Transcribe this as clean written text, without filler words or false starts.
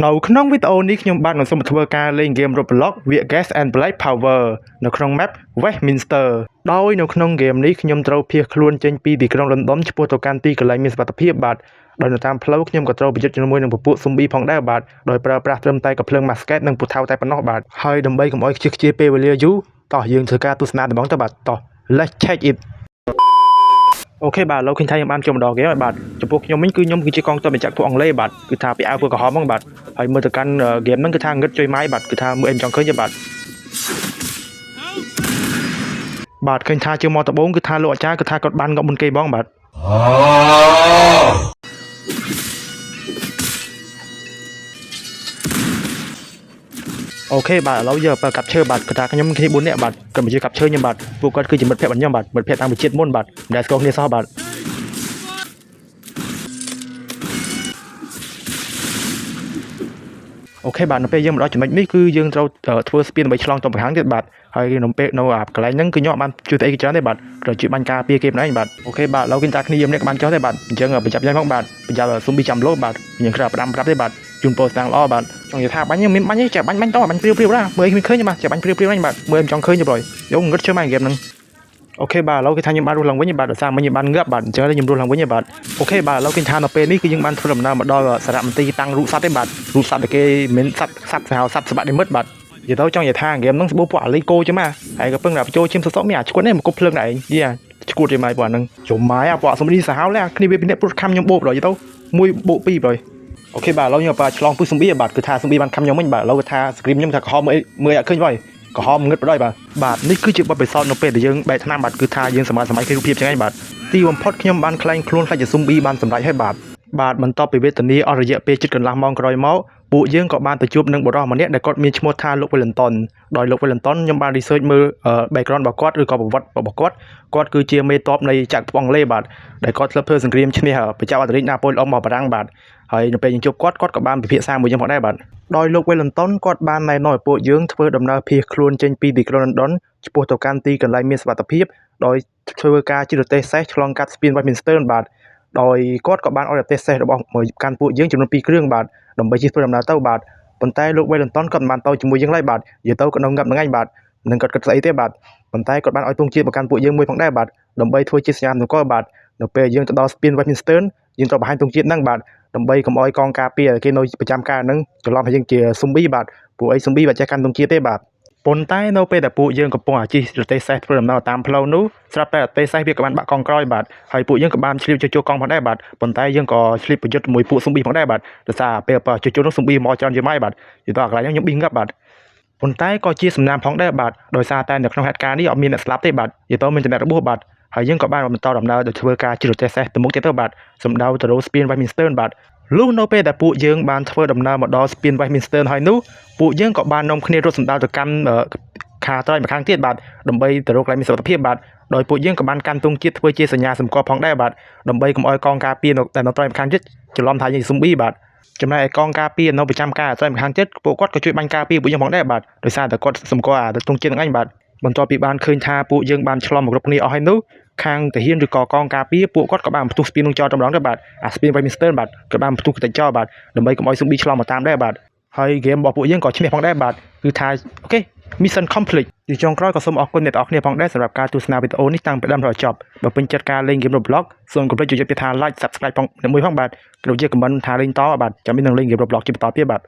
នៅក្នុងវីដេអូនេះខ្ញុំបាននឹងសូមធ្វើការលេងហ្គេម Roblox វា Gas and Black Power នៅក្នុង map Westminster ដោយនៅក្នុងហ្គេមនេះខ្ញុំត្រូវភៀសខ្លួនចេញពីទីក្រុង London ឆ្ពោះទៅកាន់ទីកន្លែងមានសុវត្ថិភាពបាទដោយនៅតាមផ្លូវខ្ញុំក៏ត្រូវប្រយុទ្ធជាមួយនឹងពពួក zombie ផងដែរបាទដោយប្រើប្រាស់ត្រឹមតែកាភ្លើង Musket និងពូថៅតែប៉ុណ្ណោះបាទហើយដើម្បីកុំឲ្យខ្ជិះខ្ជាយពេលវេលាយូរតោះយើងធ្វើការទស្សនាដំណងទៅបាទតោះ Let's check it អូខេបាទលោកឃើញថាខ្ញុំបានចូលមកដល់ហ្គេមហើយបាទចំពោះខ្ញុំវិញគឺខ្ញុំគឺជាកងទ័ពបញ្ជាក់ពួកអង់គ្លេសបាទគឺថាពីអាវពណ៌ក្រហមហ្នឹងបាទហើយមើលទៅកាន់ហ្គេមហ្នឹងគឺថាងឹតជួយម៉ាយបាទគឺថាមើលអីមិនចង់ឃើញទេបាទឃើញថាជាមកដំបូងគឺថាលោកអាចារ្យគឺថាគាត់បានងប់មុនគេបងបាទអូខេបាទឥឡូវយកបើកាប់ឈើបាទគឺថាខ្ញុំគ្នា4នាក់បាទគាត់មកជួយកាប់ឈើខ្ញុំបាទពួកគាត់គឺជាមិត្តភក្តិរបស់ខ្ញុំបាទមិត្តភក្តិតាំងពីជាតិមុនបាទមិនដែលស្គាល់គ្នាសោះបាទអូខេបាទនៅពេលយើងមកដល់ចំណុចនេះគឺយើងត្រូវធ្វើស្ពានដើម្បីឆ្លងទៅខាងទៀតបាទហើយនៅពេលនៅកន្លែងហ្នឹងគឺខ្ញុំអត់បានជួយទៅអីច្រើនទេបាទត្រូវជួយបាញ់ការពារគេម្នាក់បាទអូខេបាទឥឡូវគេតាគ្នាយើងម្នាក់ក៏បានចុះទេបាទអញ្ចឹងប្រចាំយ៉ាងផងបាទប្រចាំស៊ុំប៊ីចាំលោបាទយើងគ្រាផ្ដាំប្រាប់ទេបាទជូនពោស្តាំងល្អបាទចង់និយាយថាបាញ់មានបាញ់ទេចាបាញ់តបាញ់ព្រាវណាមើលមិនឃើញបាទចាបាញ់ព្រាវហ្នឹងបាទមើលមិនចង់ឃើញទេប្រួយយកងឹតជើមកហ្គេមហ្នឹងអូខេបាទឥឡូវគេថាខ្ញុំបានរស់ឡើងវិញបាទដោយសារមិញខ្ញុំបានងាប់បាទអញ្ចឹងខ្ញុំរស់ឡើងវិញបាទអូខេបាទឥឡូវគេថានៅពេលនេះគឺយើងបានធ្វើដំណើរមកដល់សារមន្ទីរតាំងរូបសត្វទេបាទរូបសត្វដែលគេមិនសត្វហៅសត្វសម្បត្តិនិមិត្តបាទនិយាយទៅចង់និយាយថាហ្គេមហ្នឹងស្បូរពួកអាលីកូចឹងមកហើយក៏ពឹងតែបញ្ចូលឈាមសសក់មានអាឈួតនេះមកគប់ភ្លើងដែរឯងយីឈួតទេម៉ៃពួកអាហ្នឹងជុំម៉ៃអាពួកសំរីសាហាវលែគ្នាវាពីអ្នកព្រុតខំខ្ញុំបោកដល់យីទៅ1 បូក 2ប្រយអូខេបាទឥឡូវខ្ញុំឆ្លងពឹសស៊ុំប៊ីបាទគឺថាស៊ុំប៊ីបានខំខ្ញុំមិញបាទឥឡូវគឺថា screen ខ្ញុំថាក្រហមមើលអត់ឃើញបងក្រហមងឹតប្រដ ாய் បាទនេះគឺជាបទពិសោធន៍នៅពេលដែលយើងបែកថ្នាំបាទគឺថាយើងសម័យគេរូបភាពចឹងឯងបាទទីបំផុតខ្ញុំបានខ្លែងខ្លួនខ្លាចជាស៊ុំប៊ីបានសម្រេចហើយបាទបន្ទាប់ពីវេទនាអស់រយៈពេលជិតកន្លះម៉ោងក្រោយមកពួកយើងក៏បានទៅជួបនឹងបុរសម្នាក់ដែលគាត់មានឈ្មោះថាលោក Wellington ដោយលោក Wellington ខ្ញុំបាន research មើល background របស់គាត់ឬក៏ប្រវត្តិរបស់គាត់គឺជាមេតបនៃចក្រភពអង់គ្លេសបាទដែលគាត់ធ្លាប់ធ្វើសង្គ្រាមឈ្នះប្រជាអធិរាជណាប៉ូឡេអុងរបស់បារាំងបាទហើយនៅពេលយើងជួបគាត់ក៏បានពិភាក្សាមួយយើងផងដែរបាទដោយលោក Wellington គាត់បានណែនាំឲ្យពួកយើងធ្វើដំណើរភៀសខ្លួនចេញពីទីក្រុង London ឆ្ពោះទៅកាន់ទីកន្លែងមានសុវត្ថិភាពដោយធ្វើការជិះរទេះសេះឆ្លងកាត់ស្ពាន Westminster បាទដោយគាត់ក៏បានឲ្យរទេះសេះរបស់កាន់ពួកយើងចំនួន2គ្រឿងបាទដើម្បីជិះធ្វើដំណើរទៅបាទប៉ុន្តែលោក Wellington គាត់មិនបានទៅជាមួយយើងឡើយបាទនិយាយទៅក៏នៅងាប់នឹងឯងបាទនឹងគាត់គិតស្អីទេបាទប៉ុន្តែគាត់បានឲ្យទង់ជាតិមកកាន់ពួកយើងមួយផងដែរបាទដើម្បីធ្វើជាសញ្ញានតម្កល់បាទនៅពេលយើងទៅដល់ស្ពាន Westminster យើងត្រូវបង្ហាញទង់ជាតិហ្នឹងបាទដើម្បីកុំឲ្យកងការពារគេនៅប្រចាំការហ្នឹងច្រឡំថាយើងជាស៊ុំប៊ីបាទពួកអីស៊ុំប៊ីបាទចេះកាន់ទង់ជាតិទេបាទប៉ុន្តែនៅពេលដែលពួកយើងកំពុងជិះរទេះសេះធ្វើដំណើរតាមផ្លូវនោះស្រាប់តែរទេះសេះវាក៏បានបាក់កង់ក្រោយបាទហើយពួកយើងក៏បានឆ្លៀតចូលកង់ផងដែរបាទប៉ុន្តែយើងក៏ឆ្លៀតប្រយុទ្ធជាមួយពួកស៊ុំប៊ីផងដែរបាទដោយសារពេលចូលនោះស៊ុំប៊ីមកច្រើនជាងម៉ៃបាទនិយាយទៅកន្លែងខ្ញុំប៊ីងាប់បាទប៉ុន្តែក៏ជាសំណាងផងដែរបាទដោយសារតែនៅក្នុងហេតុការណ៍នេះអត់មានអ្នកស្លាប់ទេបាទនិយាយទៅមានតែអ្នករបួសបាទហើយយើងក៏បានបន្តដំណើរទៅធ្វើការជិះរទេះសេះទៅមុខទៀតទៅបាទសម្ដៅទៅរកស្ពាន Westminster បាទលុះនៅពេលដែលពួកយើងបានធ្វើដំណើរមកដល់ស្ពាន Westminster ហើយនោះពួកយើងក៏បាននាំគ្នារត់សម្ដៅទៅកាន់ខាងត្រយម្ខាងទៀតបាទដើម្បីទៅរកកន្លែងមានសុវត្ថិភាពបាទដោយពួកយើងក៏បានកាន់ទង់ជាតិធ្វើជាសញ្ញាសម្គាល់ផងដែរបាទដើម្បីកុំឲ្យកងការពារនៅត្រយម្ខាងទៀតច្រឡំថាយើងស៊ុំប៊ីបាទចំណែកឯកងការពារនៅប្រចាំការត្រយម្ខាងទៀតពួកគាត់ក៏ជួយបាញ់ការពារពួកយើងផងដែរបាទដោយសារតែគាត់សម្គាល់អាទង់ជាតិហ្នឹងឯងបាទបន្ទាប់ពីបានឃើញថាពួកយើងបានឆ្លងមកគ្រប់គ្នាអស់ហើយនោះខាងទាហានឬក៏កងការពារពួកគាត់ក៏បានផ្ទុះស្ពាននឹងចោលតម្រងដែរបាទអាស្ពាន Westminster បាទក៏បានផ្ទុះកតិចចោលបាទដើម្បីកុំឲ្យស៊ុំប៊ីឆ្លងមកតាមដែរបាទហើយហ្គេមរបស់ពួកយើងក៏ឈ្នះផងដែរបាទគឺថាអូខេ Mission complete ជាចុងក្រោយក៏សូមអរគុណអ្នកទាំងអស់គ្នាផងដែរសម្រាប់ការទស្សនាវីដេអូនេះតាំងពីដើមដល់ចប់បើពេញចិត្តការលេងហ្គេម Roblox សូមកុំភ្លេចជួយពាក្យថា like Subscribe ផងមួយផងបាទក៏ដូចជា comment ថាលេងតបាទចាំមាននឹងលេងហ្គេម Roblox ជាបន្តទៀតបាទ